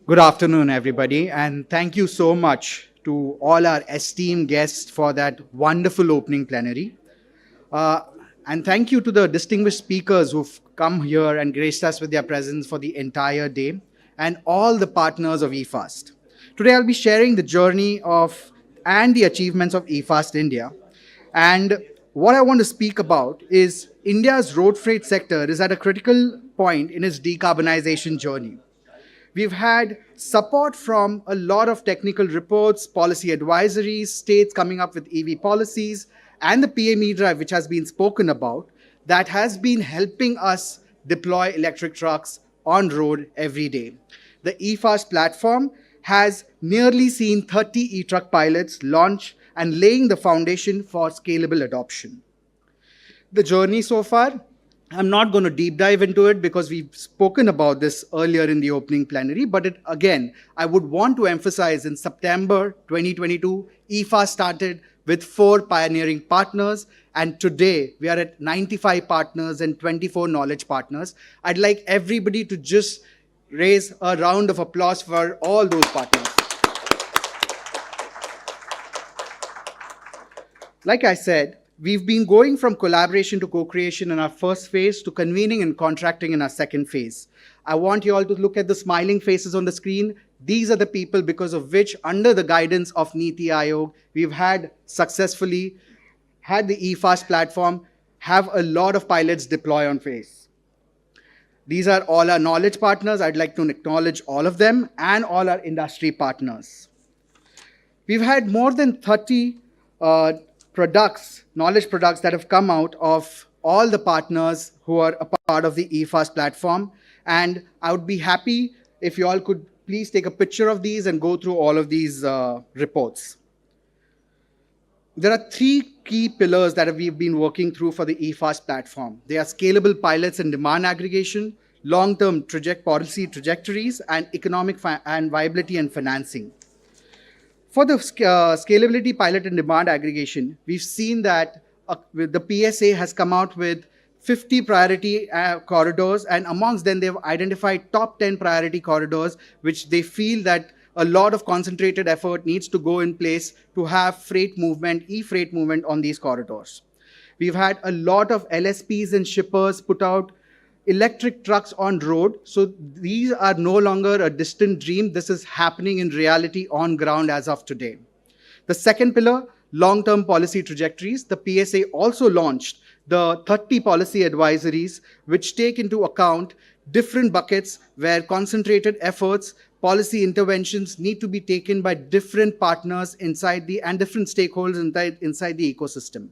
Good afternoon, everybody, and thank you so much to all our esteemed guests for that wonderful opening plenary. Uh, and thank you to the distinguished speakers who've come here and graced us with their presence for the entire day, and all the partners of eFast. Today, I'll be sharing the journey of and the achievements of eFast India. And what I want to speak about is India's road freight sector is at a critical point in its decarbonization journey. We've had support from a lot of technical reports, policy advisories, states coming up with EV policies, and the PME drive, which has been spoken about, that has been helping us deploy electric trucks on road every day. The eFast platform has nearly seen 30 e-truck pilots launch and laying the foundation for scalable adoption. The journey so far, I'm not going to deep dive into it because we've spoken about this earlier in the opening plenary, but again, I would want to emphasize in September 2022, eFast started with 4 pioneering partners, and today we are at 95 partners and 24 knowledge partners. I'd like everybody to just raise a round of applause for all those partners. Like I said, we've been going from collaboration to co-creation in our first phase to convening and contracting in our second phase. I want you all to look at the smiling faces on the screen. These are the people because of which, under the guidance of Niti Aayog, we've successfully had the eFast platform have a lot of pilots deploy on phase. These are all our knowledge partners. I'd like to acknowledge all of them and all our industry partners. We've had more than 30 knowledge products that have come out of all the partners who are a part of the eFast platform. And I would be happy if you all could please take a picture of these and go through all of these reports. There are 3 key pillars that we've been working through for the eFast platform. They are scalable pilots and demand aggregation, long-term policy trajectories, and economic and viability and financing. For the scalability pilot and demand aggregation, we've seen that the PSA has come out with 50 priority corridors, and amongst them they've identified top 10 priority corridors, which they feel that a lot of concentrated effort needs to go in place to have freight movement, e-freight movement on these corridors. We've had a lot of LSPs and shippers put out electric trucks on road. So these are no longer a distant dream. This is happening in reality on ground as of today. The second pillar, long-term policy trajectories. The PSA also launched the 30 policy advisories, which take into account different buckets where concentrated efforts, policy interventions need to be taken by different partners and different stakeholders inside the ecosystem.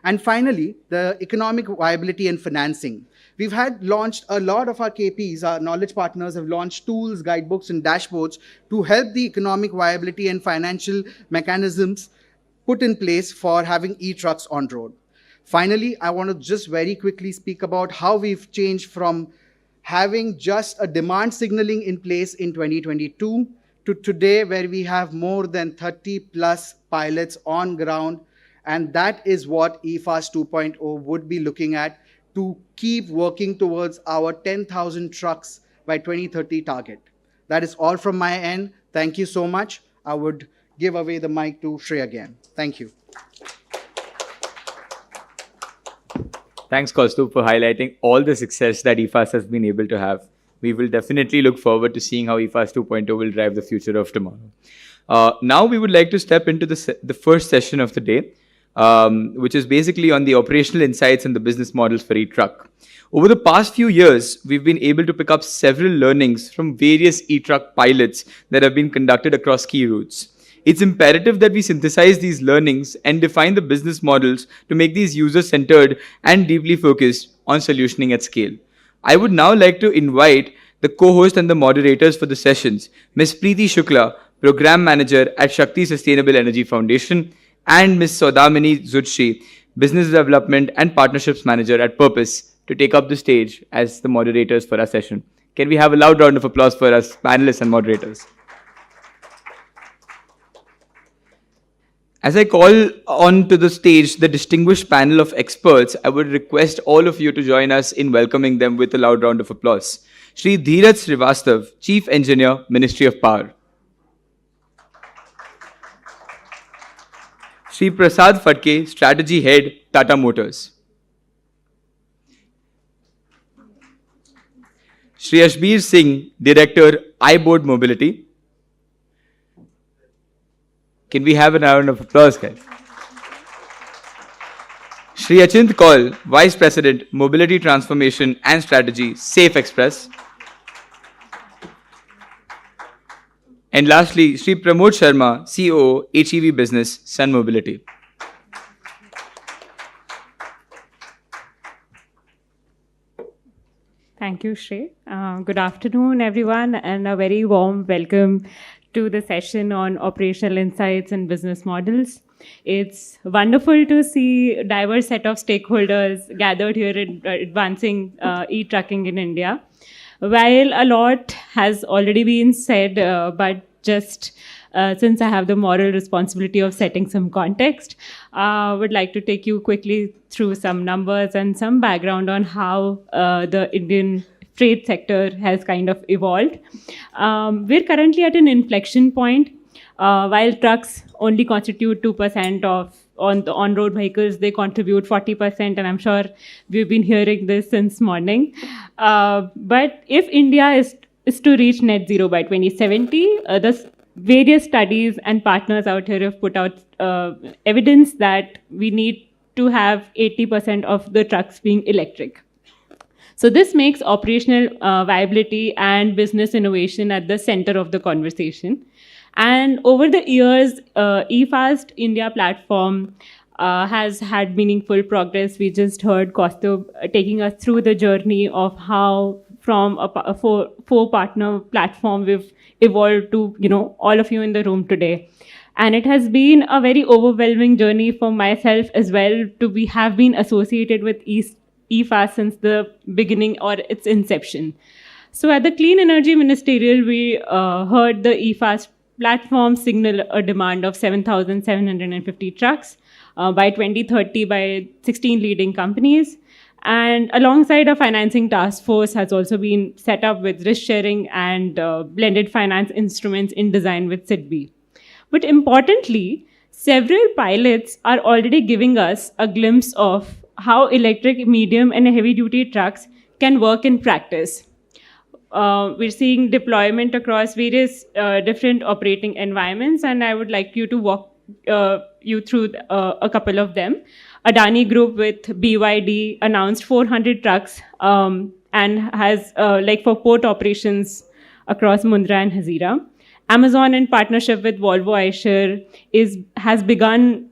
And finally, the economic viability and financing. We've launched a lot of our KPs, our knowledge partners have launched tools, guidebooks, and dashboards to help the economic viability and financial mechanisms put in place for having e-trucks on road. Finally, I want to just very quickly speak about how we've changed from having just a demand signaling in place in 2022 to today, where we have more than 30 plus pilots on ground. And that is what eFast 2.0 would be looking at to keep working towards our 10,000 trucks by 2030 target. That is all from my end. Thank you so much. I would give away the mic to Shri again. Thank you. Thanks, Kaustubh, for highlighting all the success that eFast has been able to have. We will definitely look forward to seeing how eFast 2.0 will drive the future of tomorrow. Now we would like to step into the first session of the day, which is basically on the operational insights and the business models for e-truck. Over the past few years, we've been able to pick up several learnings from various e-truck pilots that have been conducted across key routes. It's imperative that we synthesize these learnings and define the business models to make these user-centered and deeply focused on solutioning at scale. I would now like to invite the co-host and the moderators for the sessions, Ms. Preeti Shukla, Program Manager at Shakti Sustainable Energy Foundation, and Ms. Saudamini Zutshi, Business Development and Partnerships Manager at Purpose, to take up the stage as the moderators for our session. Can we have a loud round of applause for us panelists and moderators? As I call on to the stage the distinguished panel of experts, I would request all of you to join us in welcoming them with a loud round of applause. Shri Dheeraj Srivastav, Chief Engineer, Ministry of Power. Shri Prasad Phadke, Strategy Head, Tata Motors. Shri Ashbir Singh, Director, iBoard Mobility. Can we have a round of applause, guys? Shri Achint Kaul, Vice President, Mobility Transformation and Strategy, Safe Express. And lastly, Shri Pramod Sharma, COO, HEV Business, Sun Mobility. Thank you, Shrey. Good afternoon, everyone, and a very warm welcome to the session on operational insights and business models. It's wonderful to see a diverse set of stakeholders gathered here in advancing e-trucking in India. While a lot has already been said, but just since I have the moral responsibility of setting some context, I would like to take you quickly through some numbers and some background on how the Indian freight sector has kind of evolved. We're currently at an inflection point. While trucks only constitute 2% of on-road vehicles, they contribute 40%, and I'm sure we've been hearing this since morning. But if India is to reach net zero by 2070, the various studies and partners out here have put out evidence that we need to have 80% of the trucks being electric. So this makes operational viability and business innovation at the center of the conversation. And over the years, eFast India platform has had meaningful progress. We just heard Kaustubh taking us through the journey of how from a four-partner platform we've evolved to, all of you in the room today. And it has been a very overwhelming journey for myself as well to have been associated with eFast since the beginning or its inception. So at the Clean Energy Ministerial, we heard the eFast platform signal a demand of 7,750 trucks by 2030 by 16 leading companies. And alongside a financing task force has also been set up with risk sharing and blended finance instruments in design with SIDBI. But importantly, several pilots are already giving us a glimpse of how electric, medium, and heavy-duty trucks can work in practice. We're seeing deployment across various different operating environments, and I would like you to walk you through a couple of them. Adani Group with BYD announced 400 trucks and has for port operations across Mundra and Hazira. Amazon, in partnership with Volvo Eicher, has begun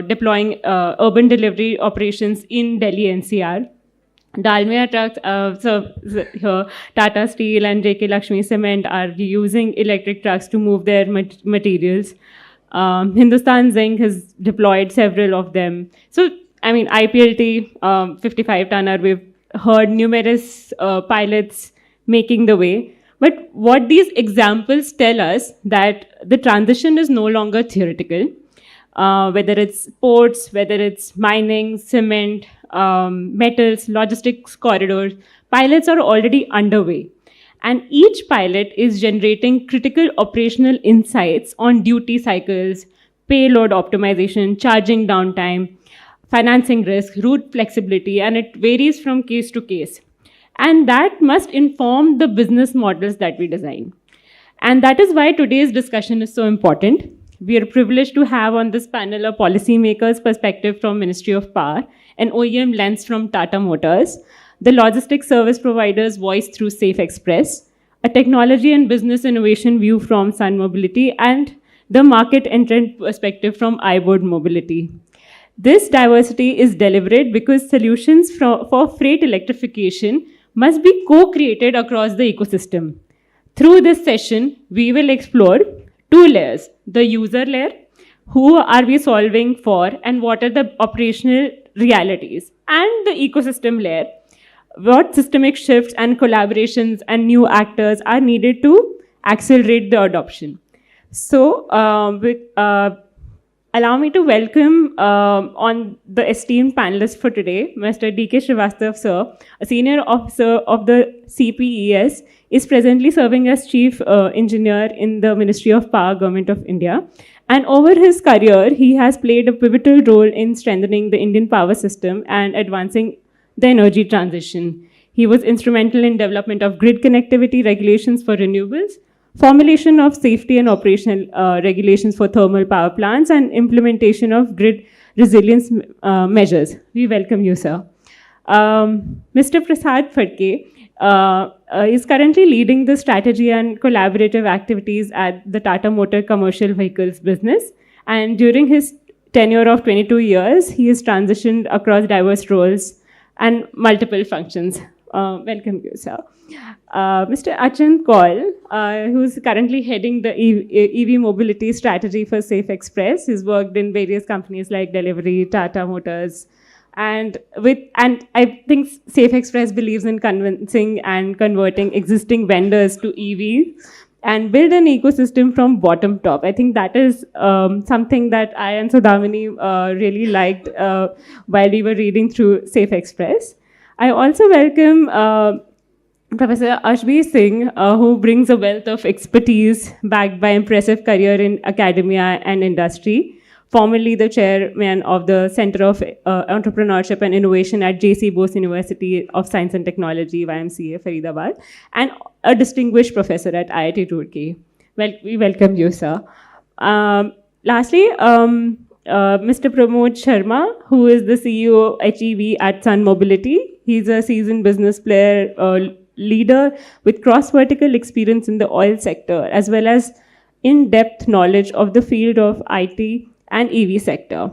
deploying urban delivery operations in Delhi NCR. Dalmia Trucks, Tata Steel and JK Lakshmi Cement are using electric trucks to move their materials. Hindustan Zinc has deployed several of them. So, IPLT 55 tonner, we've heard numerous pilots making the way. But what these examples tell us that the transition is no longer theoretical. Whether it's ports, whether it's mining, cement, metals, logistics corridors, pilots are already underway. And each pilot is generating critical operational insights on duty cycles, payload optimization, charging downtime, financing risk, route flexibility, and it varies from case to case. And that must inform the business models that we design. And that is why today's discussion is so important. We are privileged to have on this panel a policymaker's perspective from Ministry of Power, an OEM lens from Tata Motors, the logistics service provider's voice through Safe Express, a technology and business innovation view from Sun Mobility, and the market entrant perspective from iBoard Mobility. This diversity is deliberate because solutions for freight electrification must be co-created across the ecosystem. Through this session, we will explore two layers: the user layer, who are we solving for and what are the operational realities, and the ecosystem layer, what systemic shifts and collaborations and new actors are needed to accelerate the adoption. So Allow me to welcome on the esteemed panelists for today, Mr. D.K. Srivastav, sir, a senior officer of the CPES, is presently serving as chief engineer in the Ministry of Power, Government of India. And over his career, he has played a pivotal role in strengthening the Indian power system and advancing the energy transition. He was instrumental in development of grid connectivity regulations for renewables, formulation of safety and operational regulations for thermal power plants, and implementation of grid resilience measures. We welcome you, sir. Mr. Prasad Phadke is currently leading the strategy and collaborative activities at the Tata Motor Commercial Vehicles business. And during his tenure of 22 years, he has transitioned across diverse roles and multiple functions. Welcome you, sir. Mr. Achan Kaul, who's currently heading the EV mobility strategy for Safe Express. He's worked in various companies like Delivery, Tata Motors, and I think Safe Express believes in convincing and converting existing vendors to EV and build an ecosystem from bottom top. I think that is something that I and Sudhamini really liked while we were reading through Safe Express. I also welcome Professor Ashbir Singh, who brings a wealth of expertise backed by impressive career in academia and industry, formerly the chairman of the Center of Entrepreneurship and Innovation at J.C. Bose University of Science and Technology, YMCA, Faridabad, and a distinguished professor at IIT Roorkee. Well, we welcome you, sir. Lastly, Mr. Pramod Sharma, who is the CEO HEV at Sun Mobility. He's a seasoned business player, leader with cross-vertical experience in the oil sector, as well as in-depth knowledge of the field of IT and EV sector.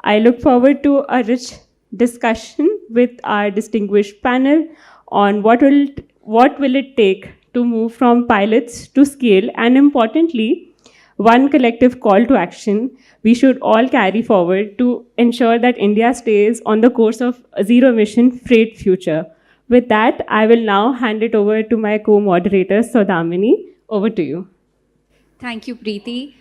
I look forward to a rich discussion with our distinguished panel on what will it take to move from pilots to scale, and importantly, one collective call to action we should all carry forward to ensure that India stays on the course of a zero-emission freight future. With that, I will now hand it over to my co-moderator, Sodamini. Over to you. Thank you, Preeti,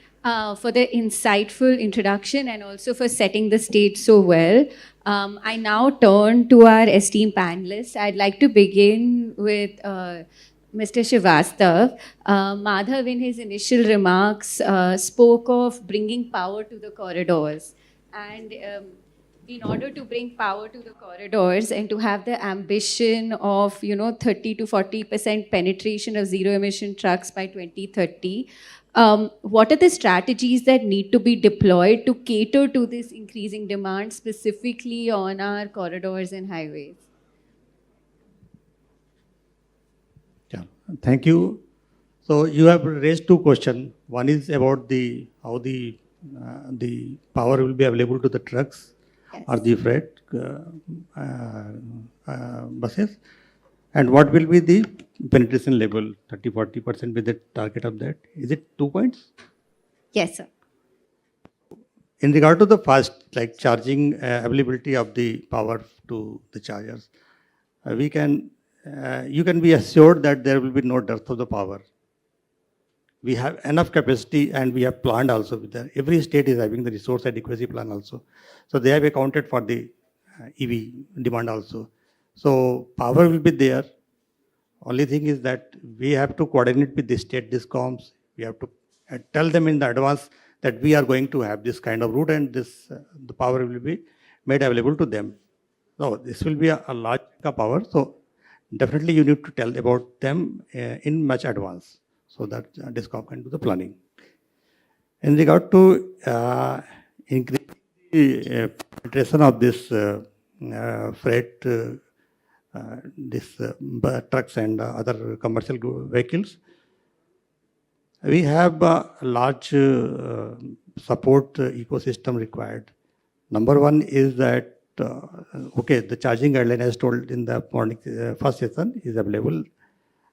for the insightful introduction and also for setting the stage so well. I now turn to our esteemed panelists. I'd like to begin with Mr. Srivastav. Madhav, in his initial remarks, spoke of bringing power to the corridors. And in order to bring power to the corridors and to have the ambition of 30 to 40% penetration of zero emission trucks by 2030, what are the strategies that need to be deployed to cater to this increasing demand, specifically on our corridors and highways? Yeah, thank you. So you have raised two questions. One is about how the power will be available to the trucks, yes, or the freight buses, and what will be the penetration level, 30-40% with the target of that. Is it 2 points? Yes, sir. In regard to the first, like charging availability of the power to the chargers, you can be assured that there will be no dearth of the power. We have enough capacity and we have planned also with that. Every state is having the resource adequacy plan also. So they have accounted for the EV demand also. So power will be there. Only thing is that we have to coordinate with the state discoms. We have to tell them in the advance that we are going to have this kind of route and this the power will be made available to them. So this will be a large power. So definitely you need to tell about them in much advance so that discom can do the planning. In regard to increase the penetration of this freight, trucks and other commercial vehicles, we have a large support ecosystem required. Number one is that, the charging guideline as told in the morning first session is available.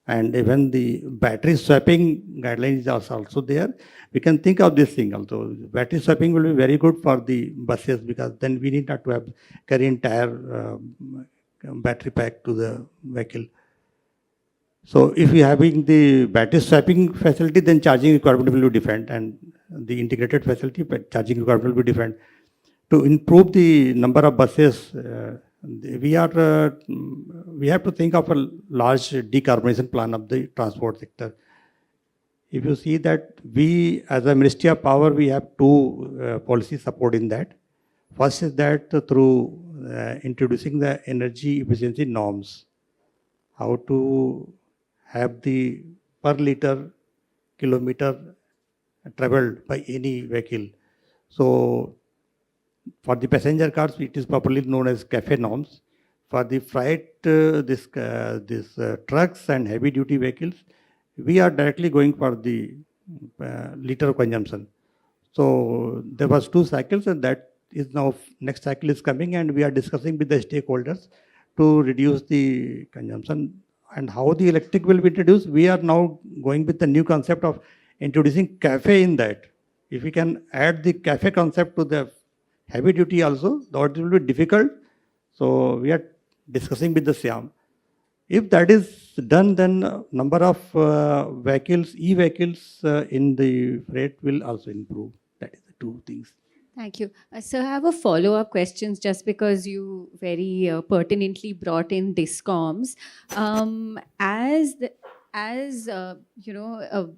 And even the battery swapping guidelines is also there. We can think of this thing also. Battery swapping will be very good for the buses because then we need not to carry entire battery pack to the vehicle. So if we are having the battery swapping facility, then charging requirement will be different and the integrated facility, but charging requirement will be different. To improve the number of buses, we have to think of a large decarbonization plan of the transport sector. If you see that we, as a Ministry of Power, we have two policy support in that. First is that through introducing the energy efficiency norms, how to have the per liter kilometer traveled by any vehicle. So for the passenger cars, it is properly known as CAFE norms. For the freight, this trucks and heavy duty vehicles, we are directly going for the liter consumption. So there was 2 cycles, and that is now next cycle is coming, and we are discussing with the stakeholders to reduce the consumption. And how the electric will be introduced, we are now going with the new concept of introducing CAFE in that. If we can add the CAFE concept to the heavy duty also, that will be difficult. So we are discussing with the SIAM. If that is done, then number of vehicles, e-vehicles in the freight will also improve. That is the 2 things. Thank you. So I have a follow-up questions just because you very pertinently brought in discoms.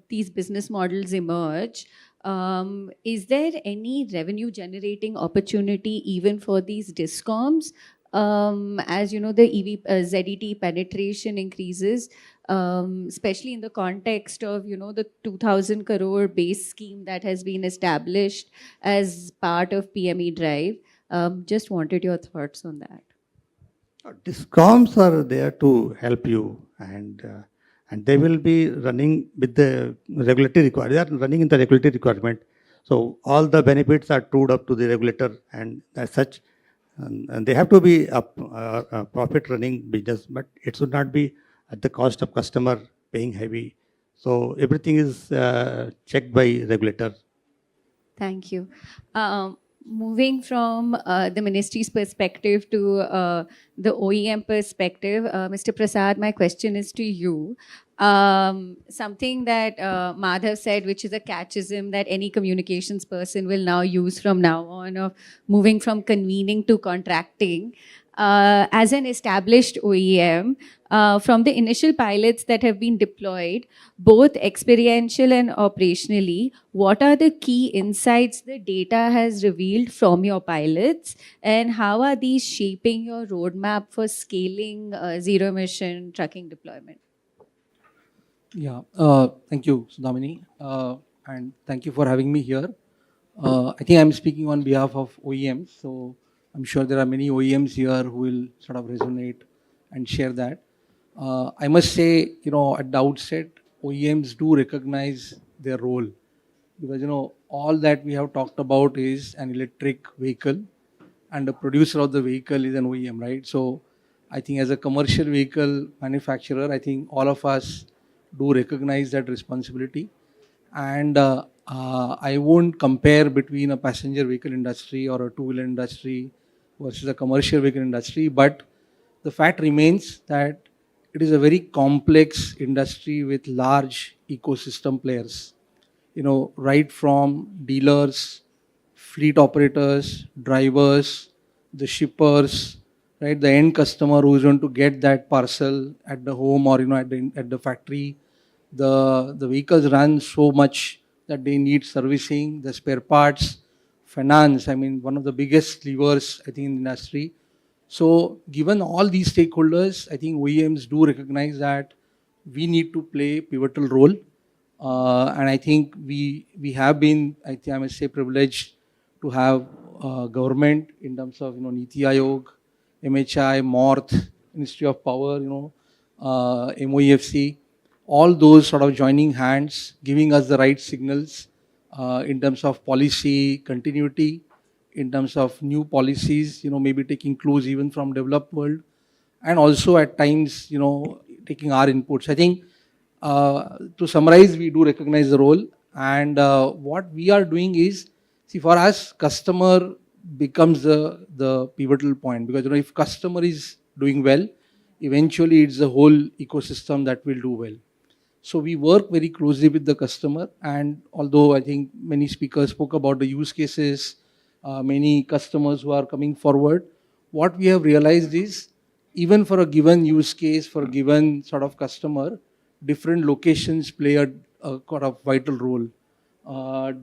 These business models emerge, is there any revenue generating opportunity even for these discoms? As you know, the ZET penetration increases, especially in the context of, the 2,000 crore base scheme that has been established as part of PME Drive. Just wanted your thoughts on that. Discoms are there to help you, and they will be running with the regulatory requirement. They are running in the regulatory requirement. So all the benefits are trued up to the regulator, and as such, and they have to be a profit running business, but it should not be at the cost of customer paying heavy. So everything is checked by regulator. Thank you. Moving from the ministry's perspective to the OEM perspective, Mr. Prasad, my question is to you. Something that Madhav said, which is a catchism that any communications person will now use from now on, of moving from convening to contracting. As an established OEM, from the initial pilots that have been deployed, both experiential and operationally, what are the key insights the data has revealed from your pilots, and how are these shaping your roadmap for scaling zero emission trucking deployment? Yeah, thank you, Sudhamini, and thank you for having me here. I think I'm speaking on behalf of OEMs, so I'm sure there are many OEMs here who will sort of resonate and share that. I must say, at the outset, OEMs do recognize their role, because, all that we have talked about is an electric vehicle, and the producer of the vehicle is an OEM, right? So I think as a commercial vehicle manufacturer, I think all of us do recognize that responsibility. And I won't compare between a passenger vehicle industry or a two-wheeler industry versus a commercial vehicle industry, but the fact remains that it is a very complex industry with large ecosystem players, right from dealers, fleet operators, drivers, the shippers, right, the end customer who is going to get that parcel at the home or at the factory. The vehicles run so much that they need servicing, the spare parts, finance. I mean, one of the biggest levers, I think, in the industry. So given all these stakeholders, I think OEMs do recognize that we need to play a pivotal role. And I think we have been, I must say, privileged to have government in terms of, Niti Aayog, MHI, MORTH, Ministry of Power, MOEFC, all those sort of joining hands, giving us the right signals in terms of policy continuity, in terms of new policies, maybe taking clues even from developed world, and also at times, taking our inputs. I think to summarize, we do recognize the role, and what we are doing is, see, for us, customer becomes the pivotal point, because if customer is doing well, eventually it's the whole ecosystem that will do well. So we work very closely with the customer, and although I think many speakers spoke about the use cases, many customers who are coming forward, what we have realized is even for a given use case, for a given sort of customer, different locations play a kind of vital role.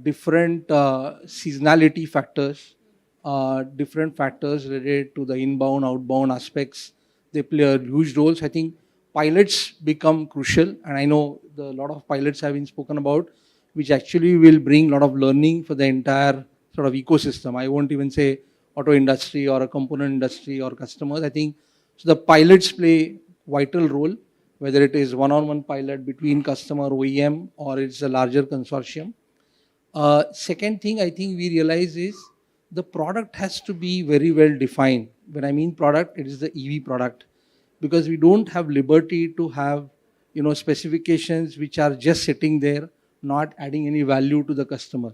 Different seasonality factors, different factors related to the inbound, outbound aspects, they play a huge role. So I think pilots become crucial, and I know a lot of pilots have been spoken about, which actually will bring a lot of learning for the entire sort of ecosystem. I won't even say auto industry or a component industry or customers. I think so the pilots play vital role, whether it is one-on-one pilot between customer OEM or it's a larger consortium. Second thing I think we realize is the product has to be very well defined. When I mean product, it is the EV product, because we don't have liberty to have specifications which are just sitting there, not adding any value to the customer.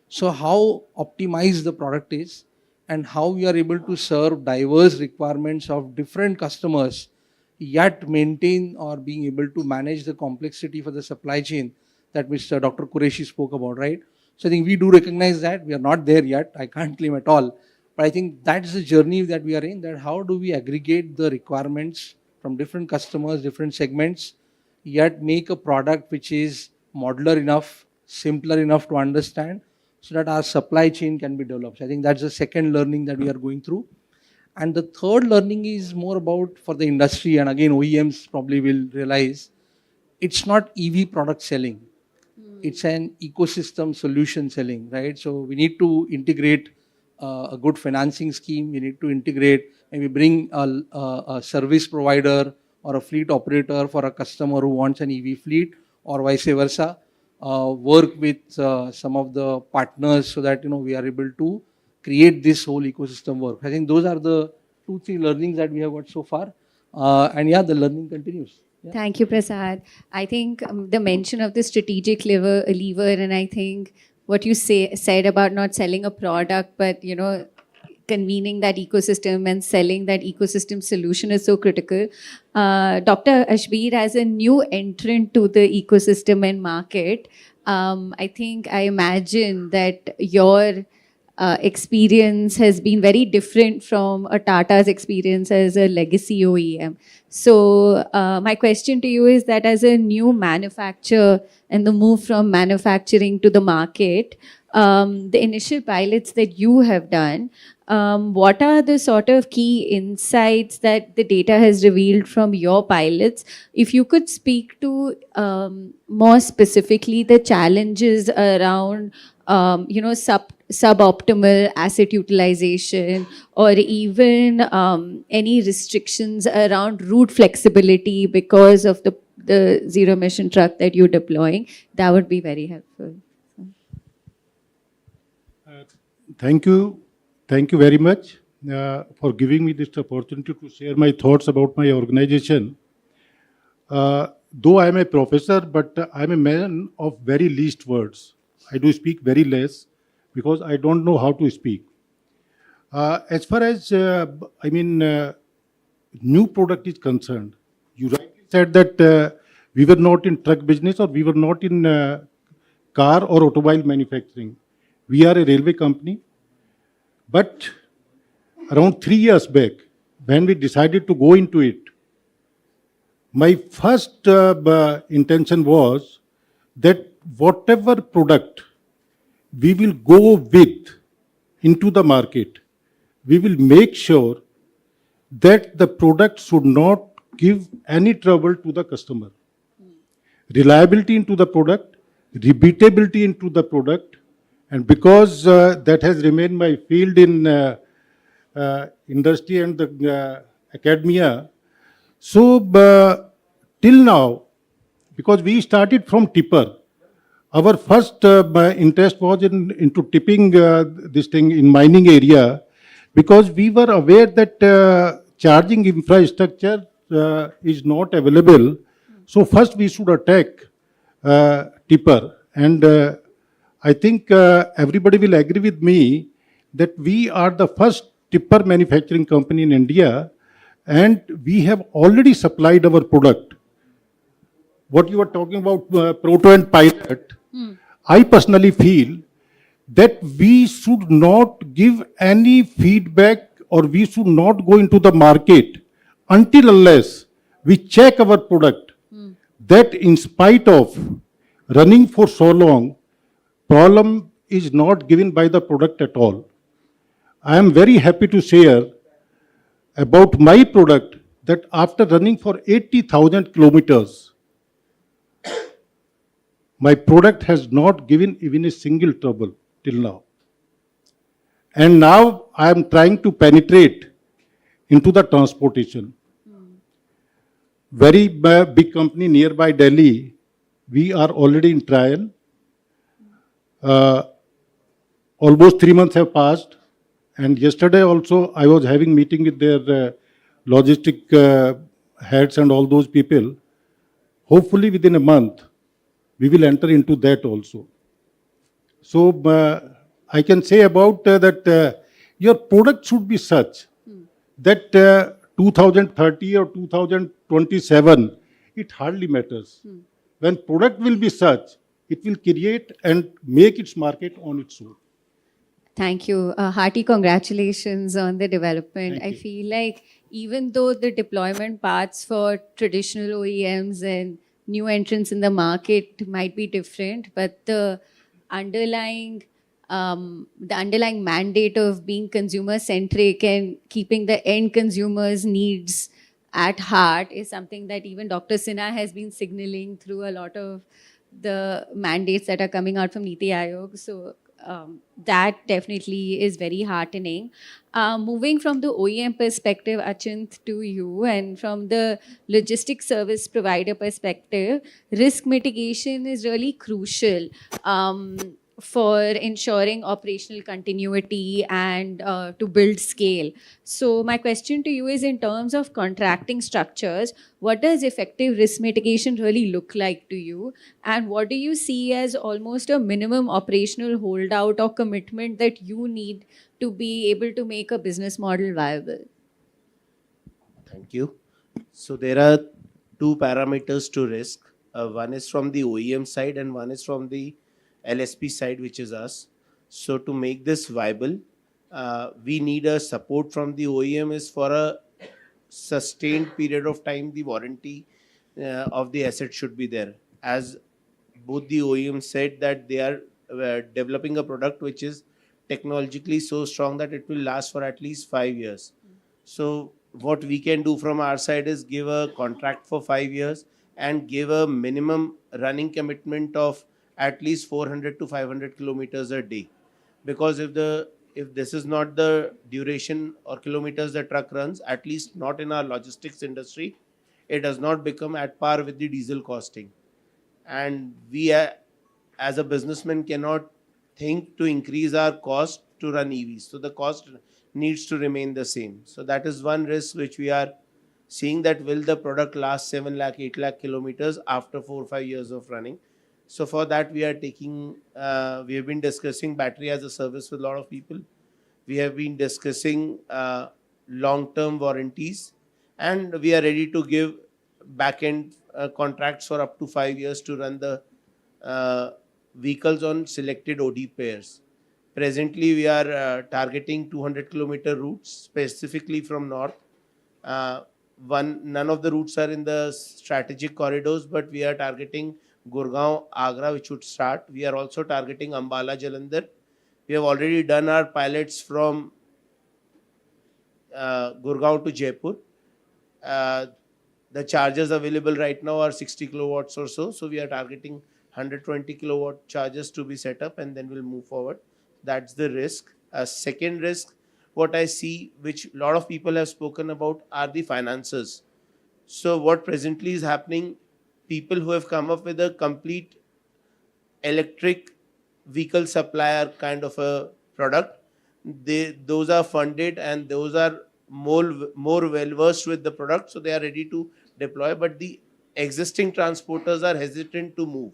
So how optimized the product is and how we are able to serve diverse requirements of different customers, yet maintain or being able to manage the complexity for the supply chain that Mr. Dr. Qureshi spoke about, right? So I think we do recognize that we are not there yet. I can't claim at all. But I think that's the journey that we are in, that how do we aggregate the requirements from different customers, different segments, yet make a product which is modular enough, simpler enough to understand, so that our supply chain can be developed. So I think that's the second learning that we are going through. And the third learning is more about for the industry, and again OEMs probably will realize, it's not EV product selling. It's an ecosystem solution selling, right? So we need to integrate a good financing scheme. We need to integrate, maybe bring a service provider or a fleet operator for a customer who wants an EV fleet, or vice versa. Work with some of the partners so that we are able to create this whole ecosystem work. I think those are the 2-3 learnings that we have got so far. And yeah, the learning continues. Yeah. Thank you, Prasad. I think the mention of the strategic lever, and I think what you said about not selling a product, but convening that ecosystem and selling that ecosystem solution is so critical. Dr. Ashbir, as a new entrant to the ecosystem and market, I imagine that your experience has been very different from a Tata's experience as a legacy OEM. So my question to you is that as a new manufacturer and the move from manufacturing to the market, the initial pilots that you have done, what are the sort of key insights that the data has revealed from your pilots? If you could speak to more specifically the challenges around suboptimal asset utilization, or even any restrictions around route flexibility because of the zero emission truck that you're deploying, that would be very helpful. Thank you. Thank you very much for giving me this opportunity to share my thoughts about my organization. Though I am a professor, but I am a man of very least words. I do speak very less because I don't know how to speak. As far as, new product is concerned, you rightly said that we were not in truck business, or we were not in car or automobile manufacturing. We are a railway company. But around 3 years back, when we decided to go into it, my first intention was that whatever product we will go with into the market, we will make sure that the product should not give any trouble to the customer. Reliability into the product, repeatability into the product, and because that has remained my field in industry and the academia, so till now, because we started from tipper, our first interest was into tipping this thing in mining area, because we were aware that charging infrastructure is not available. So first we should attack tipper, and I think everybody will agree with me that we are the first tipper manufacturing company in India, and we have already supplied our product what you are talking about, proto and pilot, I personally feel that we should not give any feedback or we should not go into the market until unless we check our product that in spite of running for so long, problem is not given by the product at all. I am very happy to share about my product that after running for 80,000 kilometers, my product has not given even a single trouble till now. And now I am trying to penetrate into the transportation. Very big company nearby Delhi, we are already in trial. Almost 3 months have passed. And yesterday also I was having meeting with their logistic heads and all those people. Hopefully within a month, we will enter into that also. So I can say about that your product should be such that 2030 or 2027, it hardly matters. When product will be such, it will create and make its market on its own. Thank you. Hearty congratulations on the development. Thank I you. feel like even though the deployment paths for traditional OEMs and new entrants in the market might be different, but underlying the underlying mandate of being consumer centric and keeping the end consumers' needs at heart is something that even Dr. Sinha has been signaling through a lot of the mandates that are coming out from Niti Aayog. So that definitely is very heartening. Moving from the OEM perspective, Achint, to you, and from the logistics service provider perspective, risk mitigation is really crucial for ensuring operational continuity and to build scale. So my question to you is, in terms of contracting structures, what does effective risk mitigation really look like to you? And what do you see as almost a minimum operational holdout or commitment that you need to be able to make a business model viable? Thank you. So there are two parameters to risk. One is from the OEM side and one is from the LSP side, which is us. So to make this viable, we need a support from the OEM is for a sustained period of time. The warranty of the asset should be there. As both the OEMs said that they are developing a product which is technologically so strong that it will last for at least 5 years. So what we can do from our side is give a contract for 5 years and give a minimum running commitment of at least 400 to 500 kilometers a day. Because if this is not the duration or kilometers the truck runs, at least not in our logistics industry, it does not become at par with the diesel costing. And we as a businessman cannot think to increase our cost to run EVs. So the cost needs to remain the same. So that is one risk which we are seeing, that will the product last 7 lakh, 8 lakh kilometers after 4 or 5 years of running. So for that we are taking, we have been discussing battery as a service with a lot of people. We have been discussing long-term warranties, and we are ready to give back-end contracts for up to 5 years to run the vehicles on selected OD pairs. Presently, we are targeting 200-kilometer routes, specifically from north. None of the routes are in the strategic corridors, but we are targeting Gurgaon, Agra, which would start. We are also targeting Ambala, Jalandhar. We have already done our pilots from Gurgaon to Jaipur. The chargers available right now are 60 kilowatts or so. So we are targeting 120 kilowatt chargers to be set up, and then we'll move forward. That's the risk. Second risk, what I see, which a lot of people have spoken about, are the finances. So what presently is happening, people who have come up with a complete electric vehicle supplier kind of a product, those are funded and those are more well versed with the product, so they are ready to deploy, but the existing transporters are hesitant to move.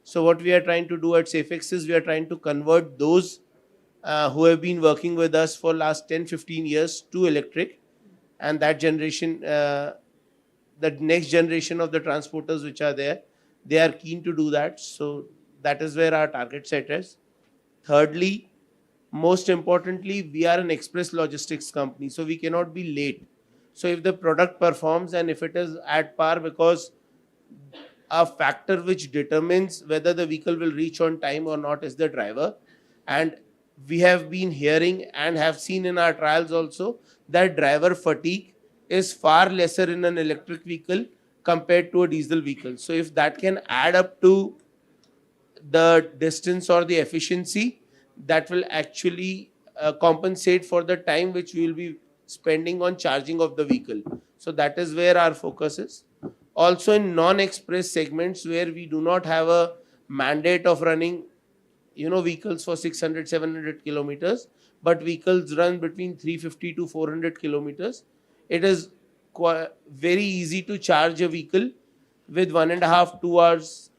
So what we are trying to do at SafeX is we are trying to convert those who have been working with us for last 10-15 years to electric, and that generation, the next generation of the transporters which are there, They are keen to do that. So that is where our target set is. Thirdly, most importantly, we are an express logistics company, so we cannot be late. So if the product performs and if it is at par, because a factor which determines whether the vehicle will reach on time or not is the driver. And we have been hearing and have seen in our trials also that driver fatigue is far lesser in an electric vehicle compared to a diesel vehicle. So if that can add up to the distance or the efficiency, that will actually compensate for the time which we will be spending on charging of the vehicle. So that is where our focus is. Also in non-express segments where we do not have a mandate of running, vehicles for 600, 700 kilometers, but vehicles run between 350 to 400 kilometers. It is very easy to charge a vehicle with 1.5, 2 hours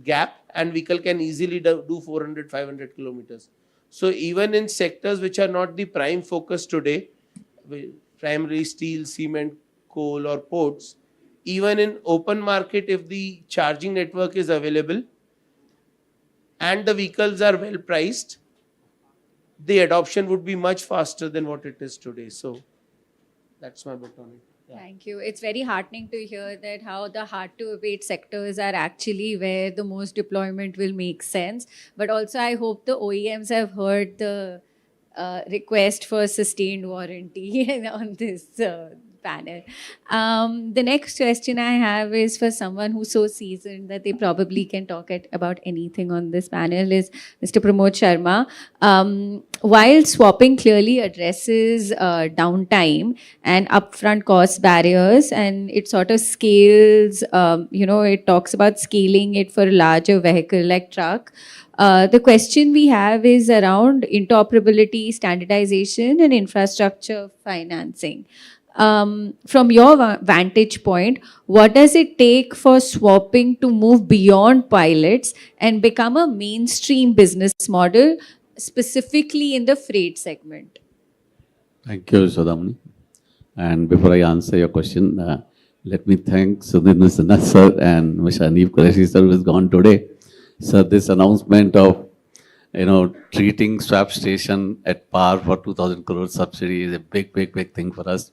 gap, and vehicle can easily do 400, 500 kilometers. So even in sectors which are not the prime focus today, primarily steel, cement, coal or ports, even in open market, if the charging network is available and the vehicles are well priced, the adoption would be much faster than what it is today. So that's my bit on it. Yeah. Thank you. It's very heartening to hear that how the hard to abate sectors are actually where the most deployment will make sense. But also, I hope the OEMs have heard the request for sustained warranty on this panel. The next question I have is for someone who's so seasoned that they probably can talk about anything on this panel is Mr. Pramod Sharma. While swapping clearly addresses downtime and upfront cost barriers, and it sort of scales, it talks about scaling it for a larger vehicle like truck. The question we have is around interoperability, standardization, and infrastructure financing. From your vantage point, what does it take for swapping to move beyond pilots and become a mainstream business model, specifically in the freight segment? Thank you, Sudhamani. And before I answer your question, let me thank Sudhindra Sinha sir and Mr. Aneep Qureshi sir who is gone today. Sir, this announcement of treating swap station at par for 2,000 crore subsidy is a big thing for us.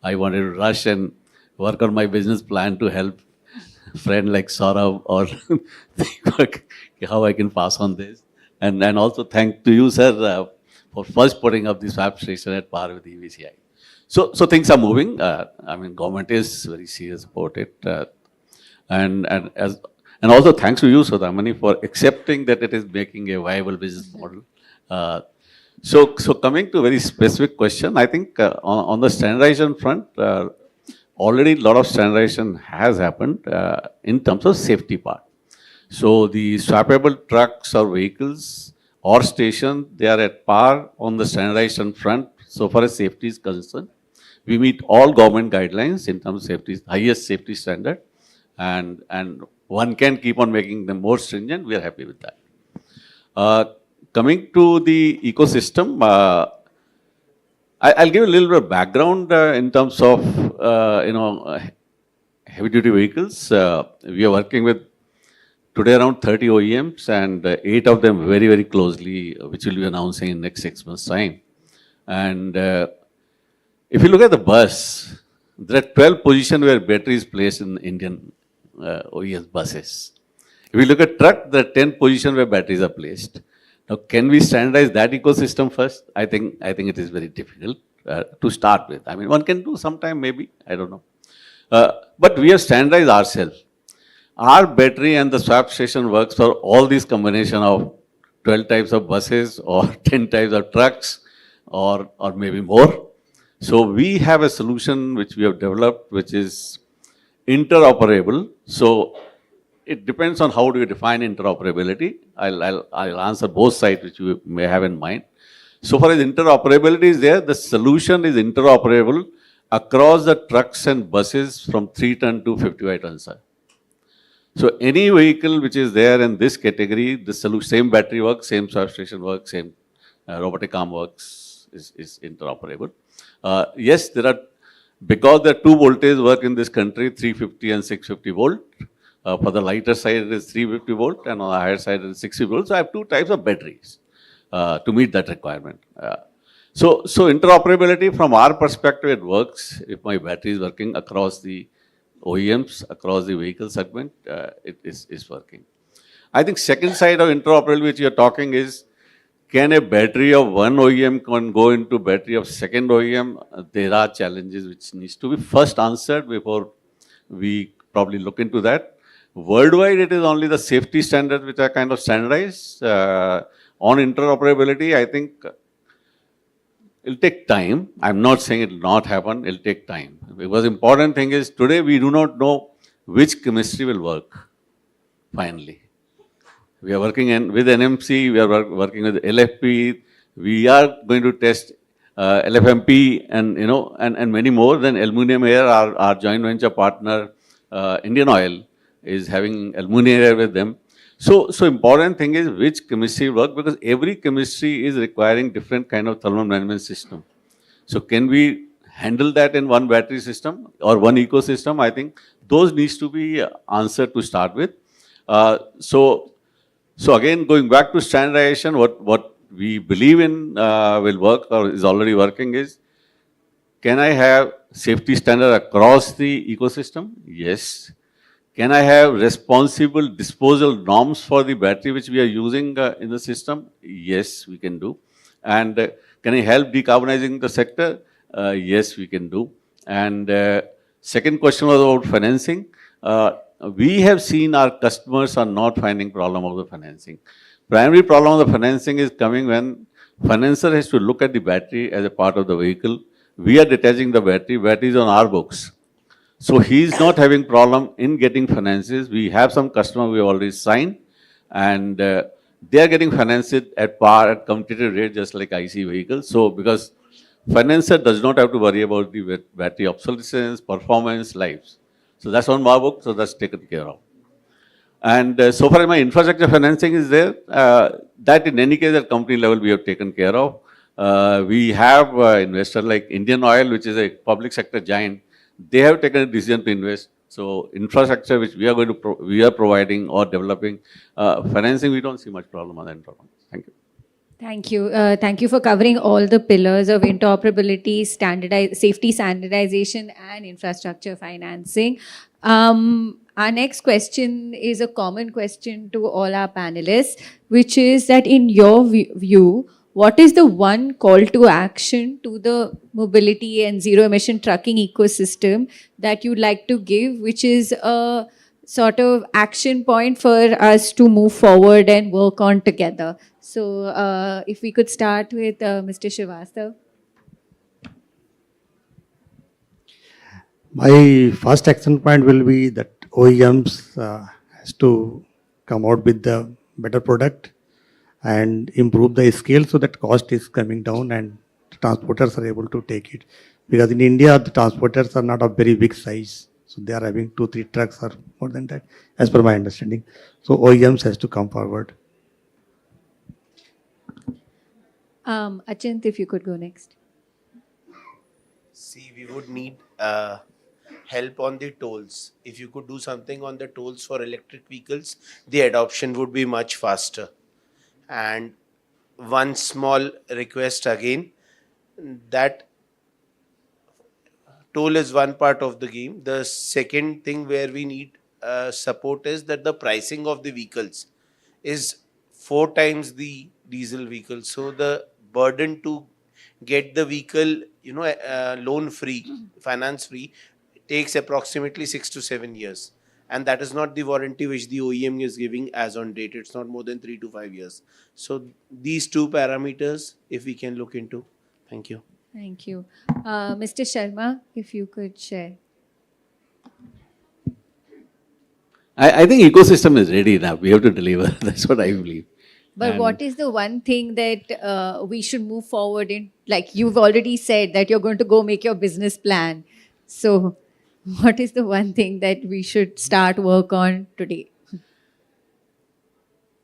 I wanted to rush and work on my business plan to help friend like Saurabh or think how I can pass on this. And also thank to you, sir, for first putting up the swap station at par with EVCI. So things are moving. Government is very serious about it. And also thanks to you, Sudhamani, for accepting that it is making a viable business model. So coming to a very specific question, I think on the standardization front, already a lot of standardization has happened in terms of safety part. So the swappable trucks or vehicles or stations, they are at par on the standardization front so far as safety is concerned. We meet all government guidelines in terms of safety, highest safety standard, and one can keep on making them more stringent. We are happy with that. Coming to the ecosystem, I'll give a little bit of background in terms of heavy-duty vehicles. We are working with today around 30 OEMs and 8 of them very closely, which we'll be announcing in next 6 months' time. And if you look at the bus, there are 12 positions where battery is placed in Indian OEMs buses. If you look at truck, there are 10 positions where batteries are placed. Now, can we standardize that ecosystem first? I think it is very difficult to start with. One can do sometime maybe, I don't know. But we have standardized ourselves. Our battery and the swap station works for all these combination of 12 types of buses or 10 types of trucks or maybe more. So we have a solution which we have developed, which is interoperable. So it depends on how do you define interoperability. I'll answer both sides which you may have in mind. So far as interoperability is there, the solution is interoperable across the trucks and buses from 3 ton to 55 tons. So any vehicle which is there in this category, the same battery works, same swap station works, same robotic arm works, is interoperable. Yes, because there are 2 voltage work in this country, 350 and 650 volt. For the lighter side, it is 350 volt, and on the higher side, it is 60 volt. So I have two types of batteries to meet that requirement. So interoperability from our perspective, it works. If my battery is working across the OEMs, across the vehicle segment, it is working. I think second side of interoperability which you are talking is, can a battery of one OEM can go into battery of second OEM? There are challenges which needs to be first answered before we probably look into that. Worldwide, it is only the safety standards which are kind of standardized. On interoperability, I think it'll take time. I'm not saying it will not happen. It'll take time. Because important thing is today we do not know which chemistry will work finally. We are working with NMC, we are working with LFP, we are going to test LFMP and and many more. Then Aluminium Air, our joint venture partner, Indian Oil, is having Aluminium Air with them. So important thing is which chemistry work, because every chemistry is requiring different kind of thermal management system. So can we handle that in one battery system or one ecosystem? I think those needs to be answered to start with. So again, going back to standardization, what we believe in will work or is already working is, can I have safety standard across the ecosystem? Yes. Can I have responsible disposal norms for the battery which we are using in the system? Yes, we can do. And can I help decarbonizing the sector? Yes, we can do. And second question was about financing. We have seen our customers are not finding problem of the financing. Primary problem of the financing is coming when financer has to look at the battery as a part of the vehicle. We are detaching the battery is on our books. So he is not having problem in getting finances. We have some customer we already signed, and they are getting financed at par, at competitive rate, just like IC vehicles. So because financer does not have to worry about the battery obsolescence, performance, lives. So that's on our book, so that's taken care of. And so far my infrastructure financing is there. That in any case at company level we have taken care of. We have investor like Indian Oil, which is a public sector giant. They have taken a decision to invest. So infrastructure which we are going to we are providing or developing, financing, we don't see much problem on that problem. Thank you. Thank you. Thank you for covering all the pillars of interoperability, safety standardization, and infrastructure financing. Our next question is a common question to all our panelists, which is that in your view, what is the one call to action to the mobility and zero emission trucking ecosystem that you'd like to give, which is a sort of action point for us to move forward and work on together? So if we could start with Mr. Srivastav. My first action point will be that OEMs has to come out with the better product and improve the scale so that cost is coming down and the transporters are able to take it. Because in India, the transporters are not of very big size. So they are having 2-3 trucks or more than that, as per my understanding. So OEMs has to come forward. Achint, if you could go next. See, we would need help on the tolls. If you could do something on the tolls for electric vehicles, the adoption would be much faster. And one small request again, that toll is one part of the game. The second thing where we need support is that the pricing of the vehicles is 4 times the diesel vehicle. So the burden to get the vehicle, loan free, finance free, takes approximately 6 to 7 years. And that is not the warranty which the OEM is giving as on date. It's not more than 3 to 5 years. So these 2 parameters, if we can look into. Thank you. Thank you. Mr. Sharma, if you could share. I think ecosystem is ready now. We have to deliver. That's what I believe. But what is the one thing that we should move forward in? Like you've already said that you're going to go make your business plan. So what is the one thing that we should start work on today?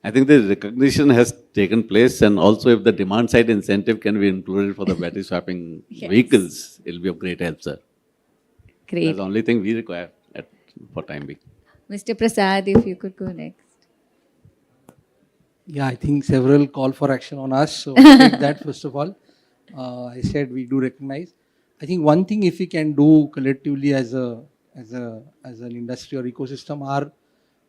I think the recognition has taken place, and also if the demand side incentive can be included for the battery swapping vehicles, it will be of great help, sir. Great. That's the only thing we require for time being. Mr. Prasad, if you could go next. Yeah, I think several call for action on us. So take that first of all. I said we do recognize. I think one thing if we can do collectively as an industry or ecosystem are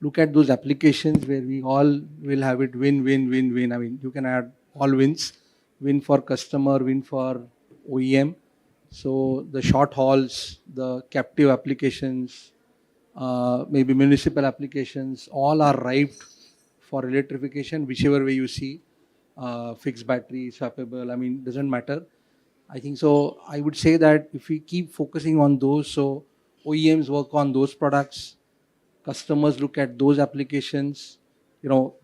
look at those applications where we all will have it win, win, win, win. I mean, you can add all wins, win for customer, win for OEM. So the short hauls, the captive applications, maybe municipal applications, all are ripe for electrification, whichever way you see, fixed battery, swappable, I mean, doesn't matter. I think so. I would say that if we keep focusing on those, so OEMs work on those products, customers look at those applications,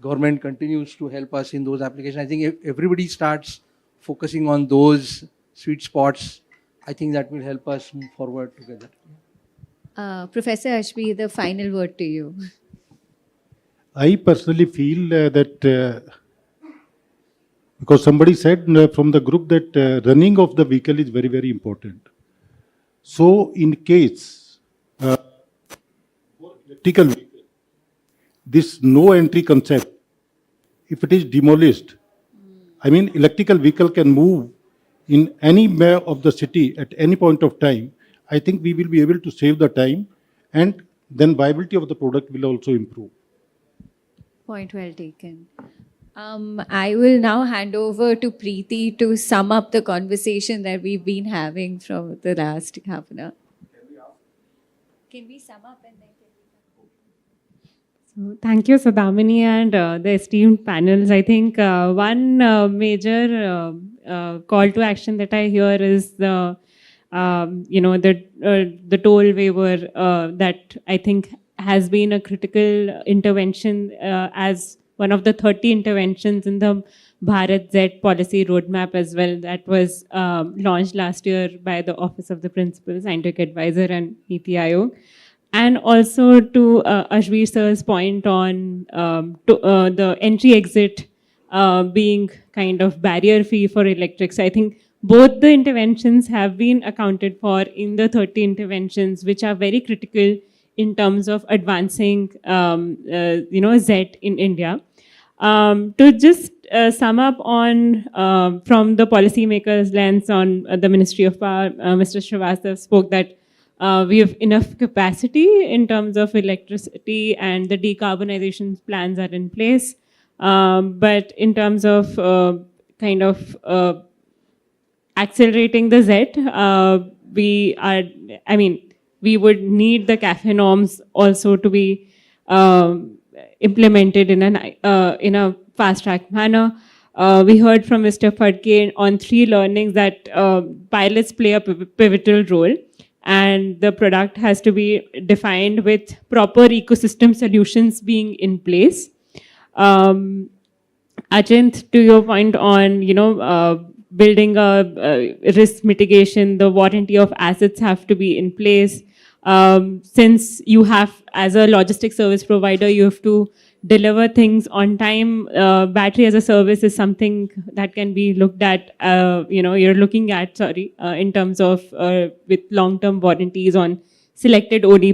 government continues to help us in those applications. I think if everybody starts focusing on those sweet spots, I think that will help us move forward together. Professor Ashby, the final word to you. I personally feel that because somebody said from the group that running of the vehicle is very, very important. So in case for electrical vehicle, this no entry concept, if it is demolished, I mean electrical vehicle can move in any way of the city at any point of time. I think we will be able to save the time, and then viability of the product will also improve. Point well taken. I will now hand over to Preeti to sum up the conversation that we've been having from the last half an hour. Can we sum up and then So thank you, Sudhamini, and the esteemed panels. I think one major call to action that I hear is the toll waiver that I think has been a critical intervention as one of the 30 interventions in the Bharat Z policy roadmap as well that was launched last year by the Office of the Principal Scientific Advisor and NITI Aayog. And also to Ashbir sir's point on the entry-exit being kind of barrier fee for electrics. I think both the interventions have been accounted for in the 30 interventions, which are very critical in terms of advancing, Z in India. To just sum up on from the policymakers' lens on the Ministry of Power, Mr. Srivastav spoke that we have enough capacity in terms of electricity and the decarbonization plans are in place. But in terms of accelerating the Z, we would need the CAFE norms also to be implemented in a fast-track manner. We heard from Mr. Phadke on 3 learnings that pilots play a pivotal role, and the product has to be defined with proper ecosystem solutions being in place. Ajint, to your point on, building a risk mitigation, the warranty of assets have to be in place. Since you have, as a logistics service provider, you have to deliver things on time. Battery as a service is something that can be looked at, you're looking at, in terms of with long-term warranties on selected OD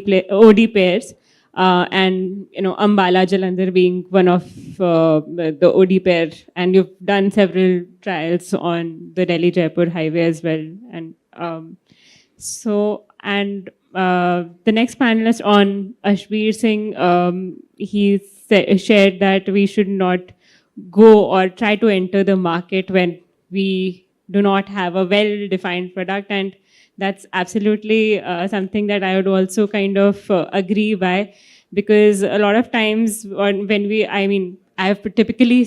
pairs. And, Ambala Jalandhar being one of the OD pair. And you've done several trials on the Delhi-Jaipur highway as well. And the next panelist on Ashbir Singh, he shared that we should not go or try to enter the market when we do not have a well-defined product. And that's absolutely something that I would also kind of agree by, because a lot of times I have typically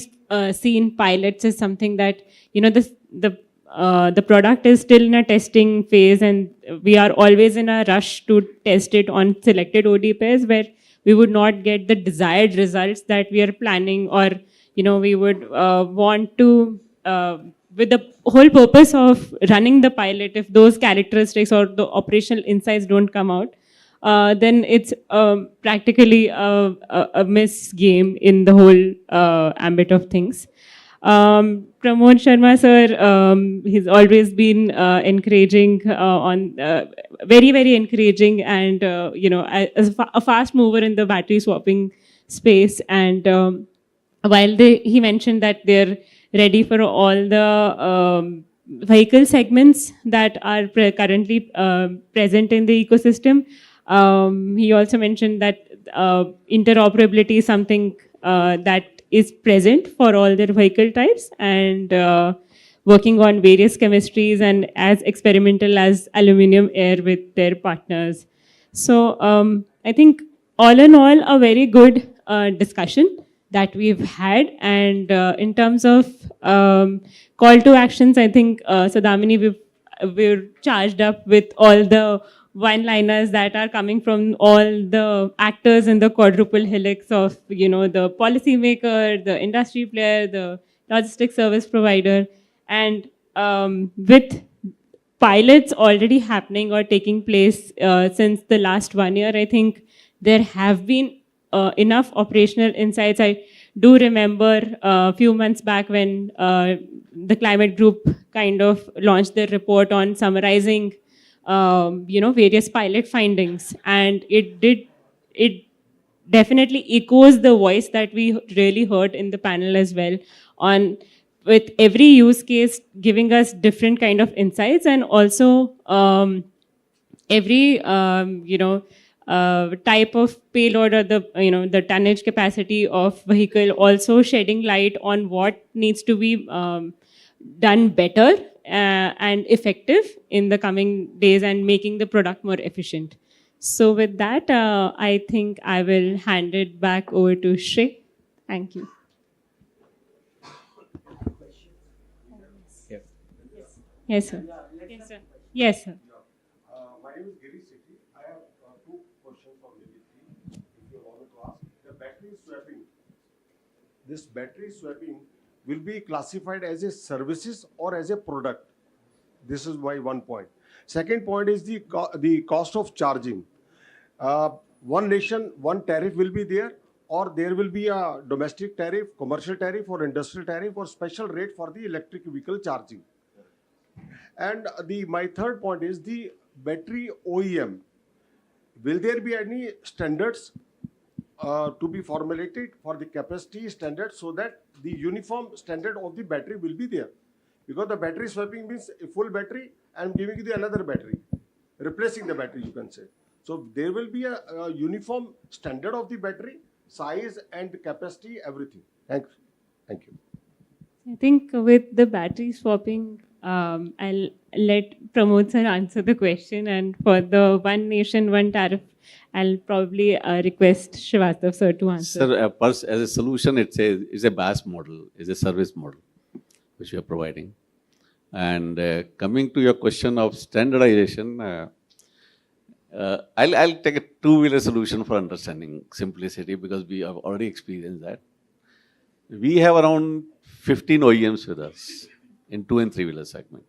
seen pilots as something that, the product is still in a testing phase and we are always in a rush to test it on selected OD pairs where we would not get the desired results that we are planning, or, we would want to, with the whole purpose of running the pilot, if those characteristics or the operational insights don't come out, then it's practically a miss game in the whole ambit of things. To Pramod Sharma sir, he's always been encouraging very, very encouraging, and as a fast mover in the battery swapping space. And while he mentioned that they're ready for all the vehicle segments that are currently present in the ecosystem, he also mentioned that interoperability is something that is present for all their vehicle types, and working on various chemistries and as experimental as aluminum air with their partners. So I think all in all, a very good discussion that we've had. And in terms of call to actions, I think, Damini, we're charged up with all the one-liners that are coming from all the actors in the quadruple helix of, the policymaker, the industry player, the logistics service provider. And with pilots already happening or taking place since the last 1 year, I think there have been enough operational insights. I do remember a few months back when the climate group kind of launched their report on summarizing various pilot findings, and it definitely echoes the voice that we really heard in the panel as well, on with every use case giving us different kind of insights, and also every type of payload or the tonnage capacity of vehicle also shedding light on what needs to be done better and effective in the coming days, and making the product more efficient. So with that, I think I will hand it back over to Shri. Thank you. Yes, sir. Yes, sir. Yes, sir. My name is Giri Sethi. I have two questions or maybe three, if you allow me to ask. The battery swapping. This battery swapping will be classified as a services or as a product. This is my one point. Second point is the cost of charging. One nation, one tariff will be there, or there will be a domestic tariff, commercial tariff, or industrial tariff, or special rate for the electric vehicle charging. And my third point is the battery OEM. Will there be any standards to be formulated for the capacity standard, so that the uniform standard of the battery will be there? Because the battery swapping means a full battery and giving you the another battery, replacing the battery, you can say. So there will be a uniform standard of the battery, size and capacity, everything. Thanks. Thank you. I think with the battery swapping, I'll let Pramod sir answer the question, and for the one nation, one tariff, I'll probably request Srivastav sir to answer. Sir, as a solution, it's a BaaS model, it's a service model which we are providing. And coming to your question of standardization, I'll take a two-wheeler solution for understanding simplicity, because we have already experienced that. We have around 15 OEMs with us in 2 and 3 wheeler segment.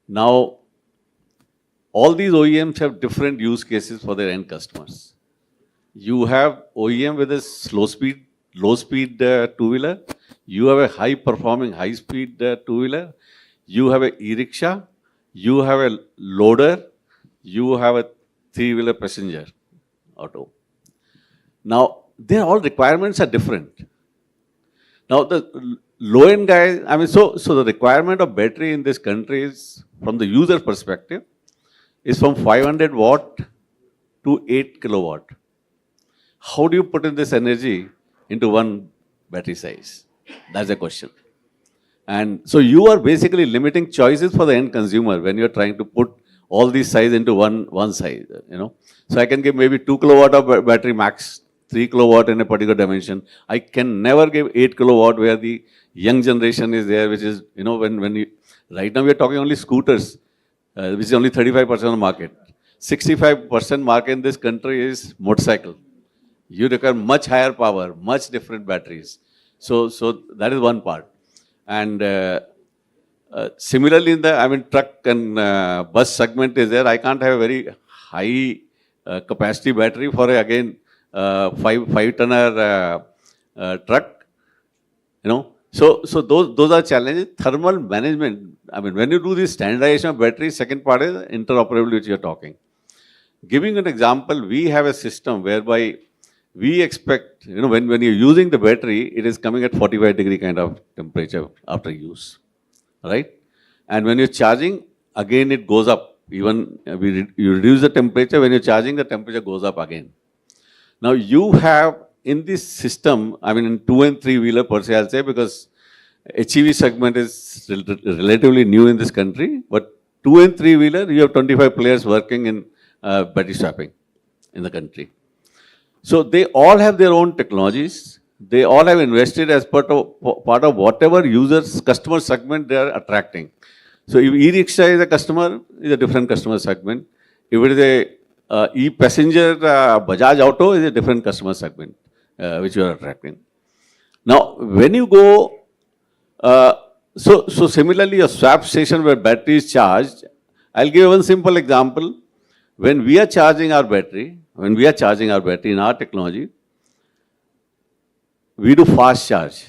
Now, all these OEMs have different use cases for their end customers. You have OEM with a low speed two-wheeler. You have a high performing, high speed two-wheeler. You have a e-rickshaw. You have a loader. You have a 3-wheeler passenger auto. Now, their all requirements are different. Now, the low-end guys, so the requirement of battery in this country is, from the user perspective, is from 500 watt to 8 kilowatt. How do you put in this energy into one battery size? That's the question. And so you are basically limiting choices for the end consumer when you're trying to put all these size into one size, So I can give maybe 2 kilowatt of battery max, 3 kilowatt in a particular dimension. I can never give 8 kilowatt where the young generation is there, which is, right now we are talking only scooters, which is only 35% of the market. 65% market in this country is motorcycle. You require much higher power, much different batteries. So that is one part. And similarly, in the truck and bus segment is there. I can't have a very high capacity battery for a 5-tonner truck. So those are challenges. Thermal management, I mean, when you do this standardization of batteries, second part is interoperability, which you're talking. Giving an example, we have a system whereby we expect, when you're using the battery, it is coming at 45-degree kind of temperature after use, right? And when you're charging, again, it goes up. Even you reduce the temperature, when you're charging, the temperature goes up again. Now you have in this system, I mean, in 2 and 3 wheeler per se, I'll say, because HEV segment is relatively new in this country, but 2 and 3 wheeler, you have 25 players working in battery swapping in the country. So they all have their own technologies. They all have invested as part of whatever customer segment they are attracting. So if e-rickshaw is a customer, is a different customer segment. If it is a e-passenger Bajaj Auto is a different customer segment which you are attracting. Now, when you go, so similarly, a swap station where battery is charged, I'll give one simple example. When we are charging our battery in our technology, we do fast charge.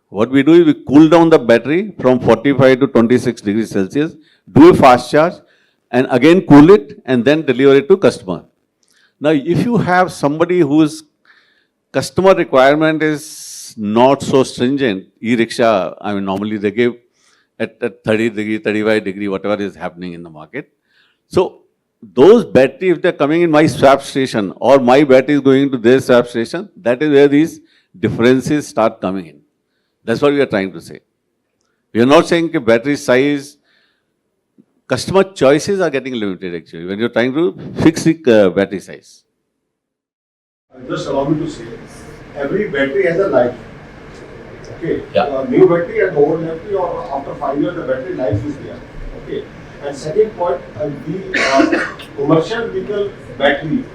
What we do is we cool down the battery from 45 to 26 degrees Celsius, do a fast charge, and again cool it, and then deliver it to customer. Now, if you have somebody whose customer requirement is not so stringent, e-rickshaw, I mean, normally they give at 30 degree, 35 degree, whatever is happening in the market. So, those batteries, if they're coming in my swap station or my battery is going to their swap station, that is where these differences start coming in. That's what we are trying to say. We are not saying that battery size, customer choices are getting limited actually when you're trying to fix the battery size. Just allow me to say, every battery has a life. Okay. Yeah. New battery and old battery, or after 5 years the battery life is there. Okay. And second point, the commercial vehicle battery,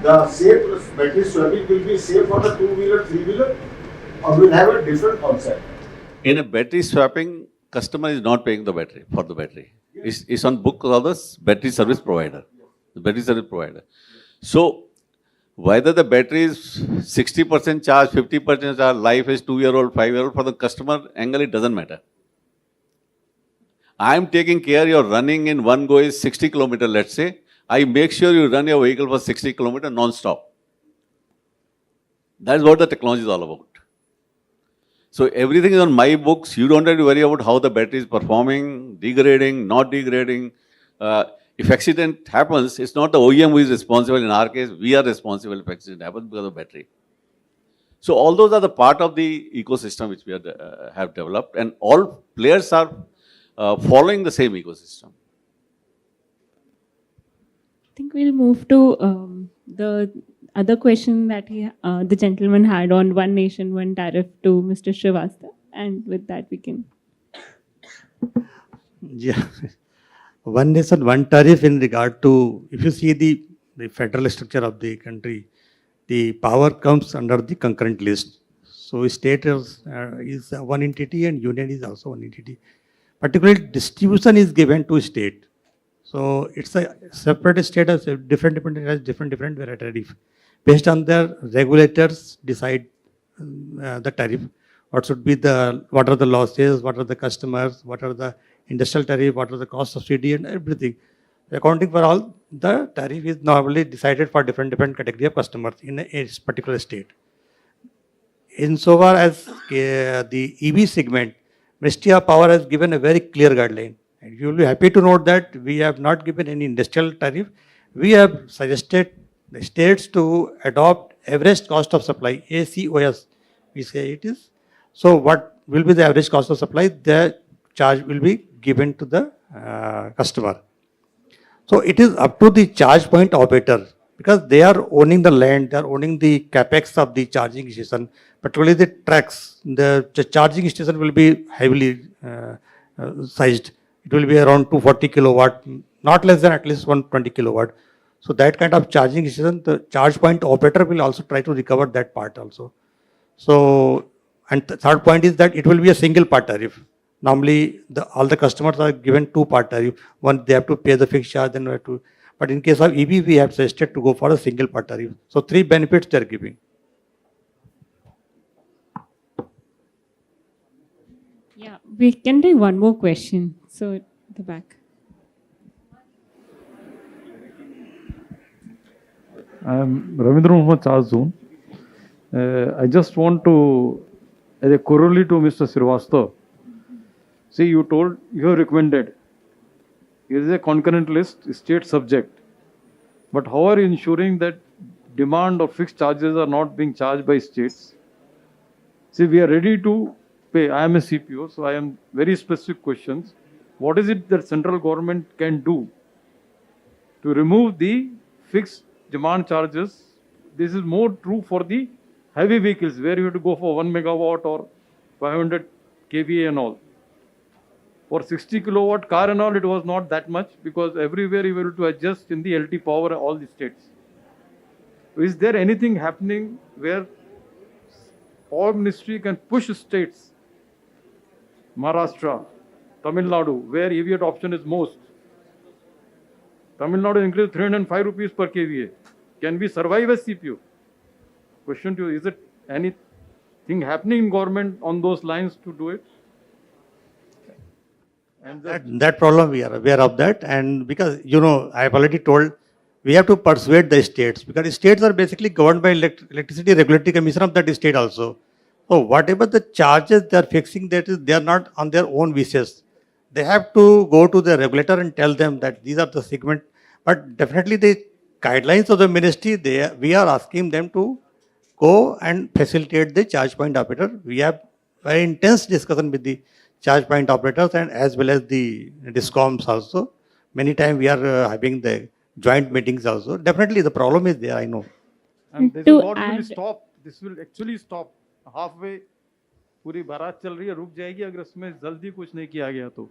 the safe battery swapping will be safe for the 2-wheeler, 3-wheeler, or will have a different concept. In a battery swapping, customer is not paying the battery for the battery. It's on book of the battery service provider. The battery service provider. So whether the battery is 60% charge, 50% charge, life is 2-year-old, 5-year-old, for the customer angle, it doesn't matter. I'm taking care you're running in one go is 60 kilometers, let's say. I make sure you run your vehicle for 60 kilometers non-stop. That's what the technology is all about. So everything is on my books. You don't have to worry about how the battery is performing, degrading, not degrading. If accident happens, it's not the OEM who is responsible. In our case, we are responsible if accident happens because of battery. So all those are the part of the ecosystem which we have developed, and all players are following the same ecosystem. I think we'll move to the other question that the gentleman had on one nation, one tariff to Mr. Srivastava. And with that, we can. Yeah. One nation, one tariff in regard to, if you see the federal structure of the country, the power comes under the concurrent list. So state is one entity and union is also one entity. Particularly distribution is given to state. So it's a separate state has different tariff. Based on their regulators decide the tariff. What are the losses, what are the customers, what are the industrial tariff, what are the cost subsidy and everything. Accounting for all, the tariff is normally decided for different category of customers in a particular state. Insofar as the EV segment, Ministry of Power has given a very clear guideline. And you will be happy to note that we have not given any industrial tariff. We have suggested the states to adopt average cost of supply, ACOS, we say it is. So what will be the average cost of supply? The charge will be given to the customer. So it is up to the charge point operator, because they are owning the land, they are owning the capex of the charging station, particularly the trucks. The charging station will be heavily sized. It will be around 240 kilowatt, not less than at least 120 kilowatt. So that kind of charging station, the charge point operator will also try to recover that part also. So, and the third point is that it will be a single part tariff. Normally, all the customers are given 2-part tariff. One, they have to pay the fixed charge, then we have to. But in case of EV, we have suggested to go for a single part tariff. So 3 benefits they are giving. We can take one more question. So, at the back. I'm Ravindra Muhammad Chazun. I just want to, as a corollary to Mr. Srivastava, see, you have recommended, here is a concurrent list, state subject. But how are you ensuring that demand or fixed charges are not being charged by states? See, we are ready to pay. I am a CPO, so I am very specific questions. What is it that central government can do to remove the fixed demand charges? This is more true for the heavy vehicles where you have to go for 1 megawatt or 500 kVA and all. For 60 kilowatt car and all, it was not that much because everywhere you were able to adjust in the LT power all the states. Is there anything happening where Power Ministry can push states, Maharashtra, Tamil Nadu, where EV adoption is most? Tamil Nadu increased 305 rupees per kVA. Can we survive as CPO? Question to you, is it anything happening in government on those lines to do it? And That problem we are aware of that, and because I have already told we have to persuade the states because states are basically governed by electricity regulatory commission of that state also. So whatever the charges they are fixing, that is they are not on their own wishes. They have to go to the regulator and tell them that these are the segment. But definitely the guidelines of the ministry, we are asking them to go and facilitate the charge point operator. We have very intense discussion with the charge point operators and as well as the discoms also. Many times we are having the joint meetings also. Definitely the problem is there, I know. And this To is what will add- stop. This will actually stop halfway. पूरी बारात चल रही है रुक जाएगी अगर इसमें जल्दी कुछ नहीं किया गया तो.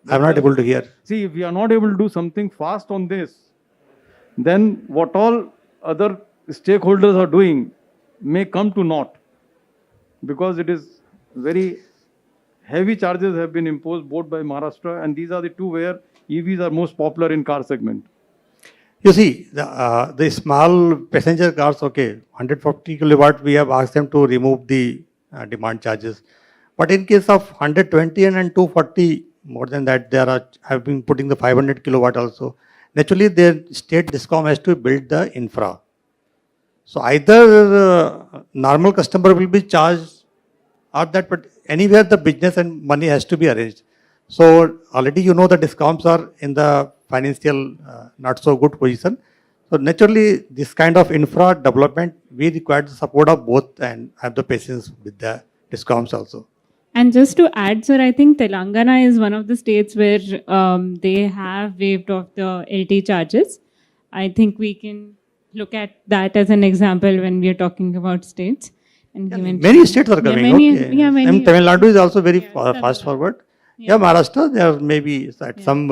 I'm not able to hear. See, if we are not able to do something fast on this, then what all other stakeholders are doing may come to naught because it is very heavy charges have been imposed both by Maharashtra and these are the two where EVs are most popular in car segment. You see, the small passenger cars, okay, 140 kilowatt, we have asked them to remove the demand charges. But in case of 120 and 240, more than that, have been putting the 500 kilowatt also. Naturally, their state discom has to build the infra. So either normal customer will be charged or that, but anywhere the business and money has to be arranged. So already the discoms are in the financial not so good position. So naturally, this kind of infra development, we require the support of both and have the patience with the discoms also. And just to add, sir, I think Telangana is one of the states where they have waived off the LT charges. I think we can look at that as an example when we are talking about states. And Many states are coming. Okay. many. And Tamil Nadu is also very Yeah, fast forward. Yeah. Yeah, Maharashtra, there may be at some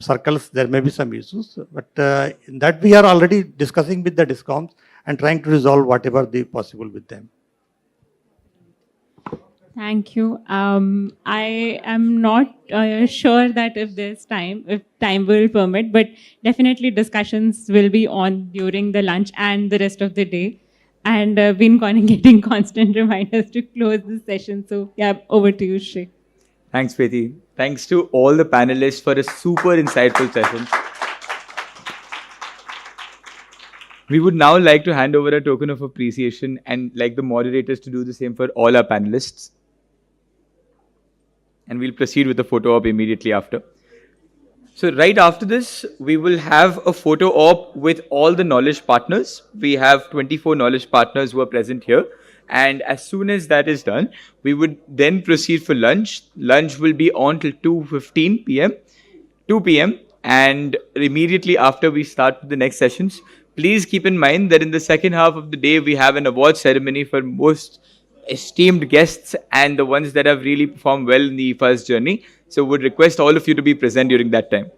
circles, there may be some issues. But in that we are already discussing with the discoms and trying to resolve whatever the possible with them. Thank you. I am not sure that if time will permit, but definitely discussions will be on during the lunch and the rest of the day. And been getting constant reminders to close this session. So yeah, over to you, Shri. Thanks, Preeti. Thanks to all the panelists for a super insightful session. We would now like to hand over a token of appreciation and like the moderators to do the same for all our panelists. And we'll proceed with the photo op immediately after. So right after this, we will have a photo op with all the knowledge partners. We have 24 knowledge partners who are present here. And as soon as that is done, we would then proceed for lunch. Lunch will be on till 2 p.m. And immediately after we start with the next sessions, please keep in mind that in the second half of the day, we have an award ceremony for most esteemed guests and the ones that have really performed well in the first journey. So would request all of you to be present during that time.